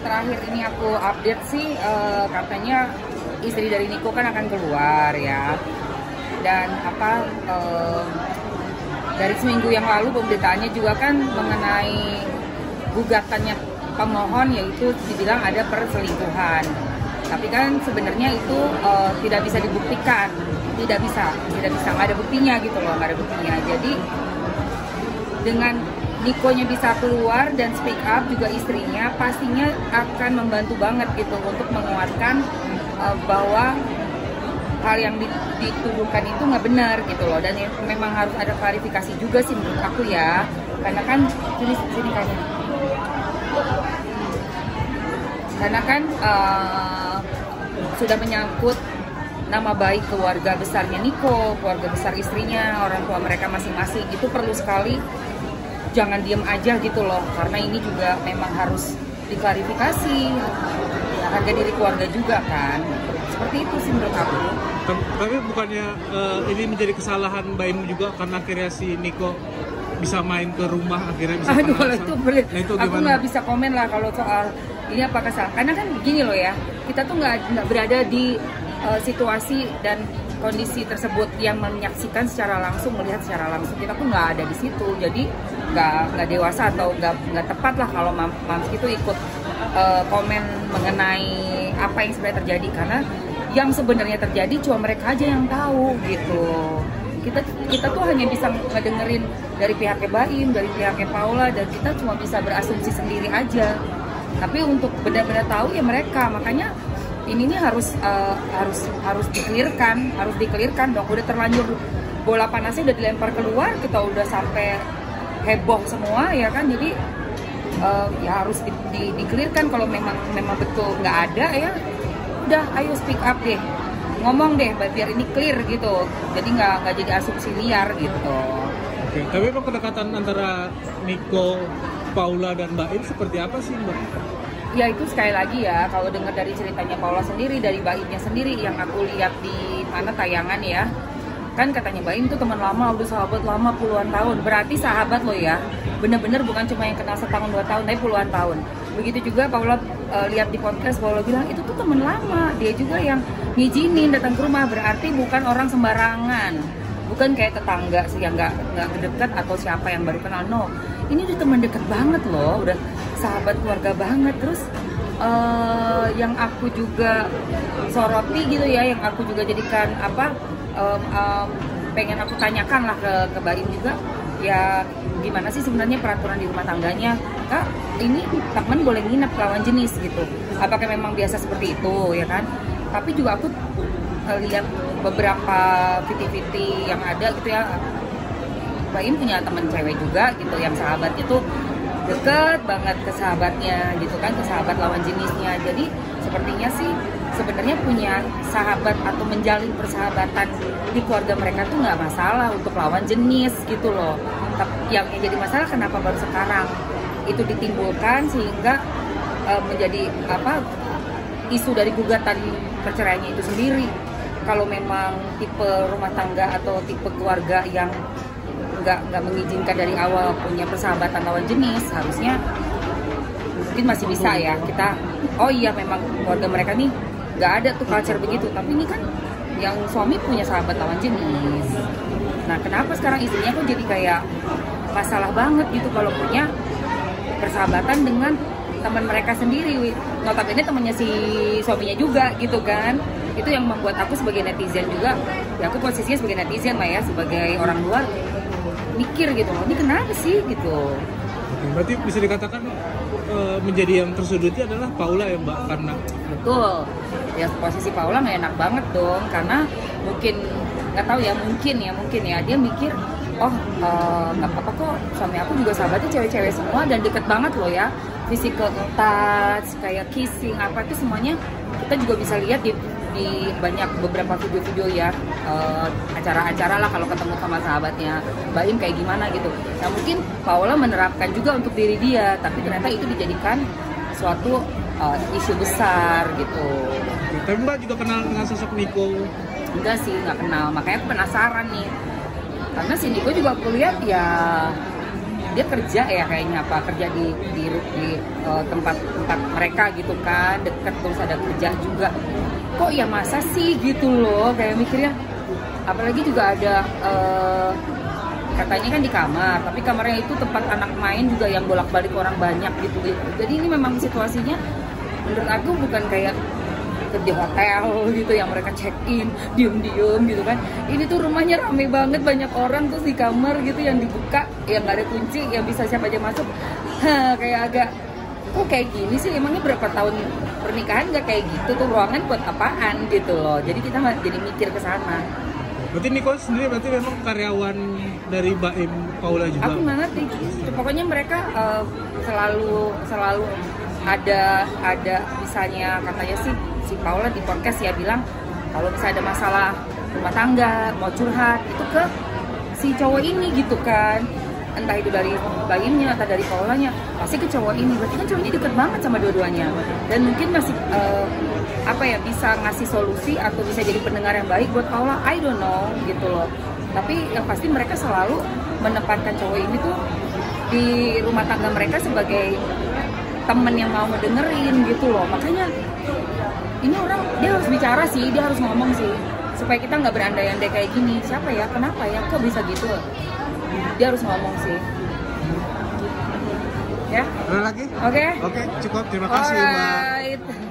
terakhir ini aku update sih katanya istri dari Niko kan akan keluar ya. Dan dari seminggu yang lalu pemberitaannya juga kan mengenai gugatannya pemohon, yaitu dibilang ada perselingkuhan. Tapi kan sebenarnya itu tidak bisa dibuktikan, tidak bisa, nggak ada buktinya gitu loh, nggak ada buktinya. Jadi dengan Nikonya bisa keluar dan speak up, juga istrinya pastinya akan membantu banget gitu untuk menguatkan bahwa hal yang dituduhkan itu nggak benar gitu loh. Dan memang harus ada klarifikasi juga sih menurut aku ya, karena kan sini kayaknya. Karena kan sudah menyangkut nama baik keluarga besarnya Niko, keluarga besar istrinya, orang tua mereka masing-masing. Itu perlu sekali, jangan diem aja gitu loh, karena ini juga memang harus diklarifikasi ya, harga diri keluarga juga kan. Seperti itu sih menurut aku. Tapi bukannya ini menjadi kesalahan Mbak Im juga, karena akhirnya si Niko bisa main ke rumah, akhirnya bisa itu aku nggak bisa komen lah kalau soal ini apa kesalahan. Karena kan gini loh ya, kita tuh nggak berada di situasi dan kondisi tersebut yang menyaksikan secara langsung, melihat secara langsung. Kita tuh nggak ada di situ, jadi nggak dewasa atau nggak tepat lah kalau Mams itu ikut komen mengenai apa yang sebenarnya terjadi, karena yang sebenarnya terjadi cuma mereka aja yang tahu gitu. Kita tuh hanya bisa ngedengerin dari pihaknya Baim, dari pihaknya Paula, dan kita cuma bisa berasumsi sendiri aja. Tapi untuk benar-benar tahu ya mereka, makanya ini nih harus dikelirkan dong. Udah terlanjur bola panasnya udah dilempar keluar, kita udah sampai heboh semua ya kan. Jadi ya harus dikelirkan. Kalau memang betul nggak ada ya udah, ayo speak up deh, ngomong deh biar ini clear gitu. Jadi nggak jadi asumsi liar gitu. Oke, tapi emang kedekatan antara Niko, Paula dan Mbak Im seperti apa sih Mbak? Ya itu sekali lagi ya, kalau dengar dari ceritanya Paula sendiri, dari Mbak Imnya sendiri yang aku lihat di mana tayangan ya, kan katanya Mbak Im tuh teman lama, udah sahabat lama puluhan tahun. Berarti sahabat loh ya, bener-bener bukan cuma yang kenal setahun 2 tahun, tapi puluhan tahun. Begitu juga Paula lihat di podcast, Paula bilang itu tuh teman lama, dia juga yang ngizinin datang ke rumah. Berarti bukan orang sembarangan, bukan kayak tetangga sih yang nggak dekat atau siapa yang baru kenal. No, ini udah teman dekat banget loh, udah sahabat keluarga banget. Terus yang aku juga soroti gitu ya, yang aku juga jadikan pengen aku tanyakan lah ke Mbak Im juga, ya gimana sih sebenarnya peraturan di rumah tangganya, Kak, ini teman boleh nginep lawan jenis gitu, apakah memang biasa seperti itu ya kan. Tapi juga aku lihat beberapa VT yang ada gitu ya, Mbak Im punya teman cewek juga gitu yang sahabatnya tuh deket banget ke sahabatnya gitu kan, ke sahabat lawan jenisnya. Jadi sepertinya sih sebenarnya punya sahabat atau menjalin persahabatan di keluarga mereka tuh nggak masalah untuk lawan jenis gitu loh. Tapi yang jadi masalah kenapa baru sekarang itu ditimbulkan sehingga menjadi isu dari gugatan perceraiannya itu sendiri. Kalau memang tipe rumah tangga atau tipe keluarga yang nggak mengizinkan dari awal punya persahabatan lawan jenis, harusnya mungkin masih bisa ya kita, oh iya memang keluarga mereka nih nggak ada tuh culture begitu. Tapi ini kan yang suami punya sahabat lawan jenis. Nah kenapa sekarang istrinya kok jadi kayak masalah banget gitu kalau punya persahabatan dengan teman mereka sendiri, notabene temannya si suaminya juga gitu kan. Itu yang membuat aku sebagai netizen juga, ya aku posisinya sebagai netizen lah ya, sebagai orang luar mikir gitu loh, ini kenapa sih gitu. Berarti bisa dikatakan menjadi yang tersuduti adalah Paula ya Mbak, karena betul ya, posisi Paula nggak enak banget dong, karena mungkin nggak tahu ya, mungkin ya dia mikir, oh nggak apa-apa kok, suami aku juga sahabatnya cewek-cewek semua dan deket banget loh ya, physical touch kayak kissing apa itu semuanya kita juga bisa lihat di beberapa video-video ya, acara-acara lah kalau ketemu sama sahabatnya Mbak Im kayak gimana gitu. Nah mungkin Paula menerapkan juga untuk diri dia, tapi ternyata itu dijadikan suatu isu besar gitu. Tapi Mbak juga kenal dengan sosok Niko? Enggak sih, nggak kenal, makanya aku penasaran nih. Karena si Niko juga aku lihat ya dia kerja ya kayaknya apa kerja di tempat mereka gitu kan, deket terus ada kerja juga. Kok ya masa sih gitu loh, kayak mikirnya. Apalagi juga ada katanya kan di kamar, tapi kamarnya itu tempat anak main juga yang bolak-balik orang banyak gitu. Jadi ini memang situasinya menurut aku bukan kayak di hotel gitu yang mereka check in diem-diem gitu kan. Ini tuh rumahnya rame banget, banyak orang terus di kamar gitu yang dibuka, yang nggak ada kunci, yang bisa siapa aja masuk. Kayak agak kok kayak gini sih, emangnya berapa tahun pernikahan nggak kayak gitu, tuh ruangan buat apaan gitu loh. Jadi kita nggak jadi mikir ke sana. Berarti Niko sendiri berarti memang karyawan dari Baim Paula juga? Aku nggak ngerti. Pokoknya mereka selalu ada misalnya katanya sih si Paula di podcast ya bilang kalau misalnya ada masalah rumah tangga mau curhat itu ke si cowok ini gitu kan, entah itu dari Baimnya atau dari Paulanya, pasti ke cowok ini. Berarti kan cowok ini deket banget sama dua-duanya dan mungkin masih bisa ngasih solusi atau bisa jadi pendengar yang baik buat Paula, I don't know gitu loh. Tapi yang pasti mereka selalu menempatkan cowok ini tuh di rumah tangga mereka sebagai temen yang mau ngedengerin gitu loh. Makanya ini orang, dia harus bicara sih, dia harus ngomong sih, supaya kita nggak berandai-andai kayak gini. Siapa ya, kenapa ya, kok bisa gitu, dia harus ngomong sih. Ya. Ada lagi? Oke. Oke, cukup, terima kasih Mbak. Alright.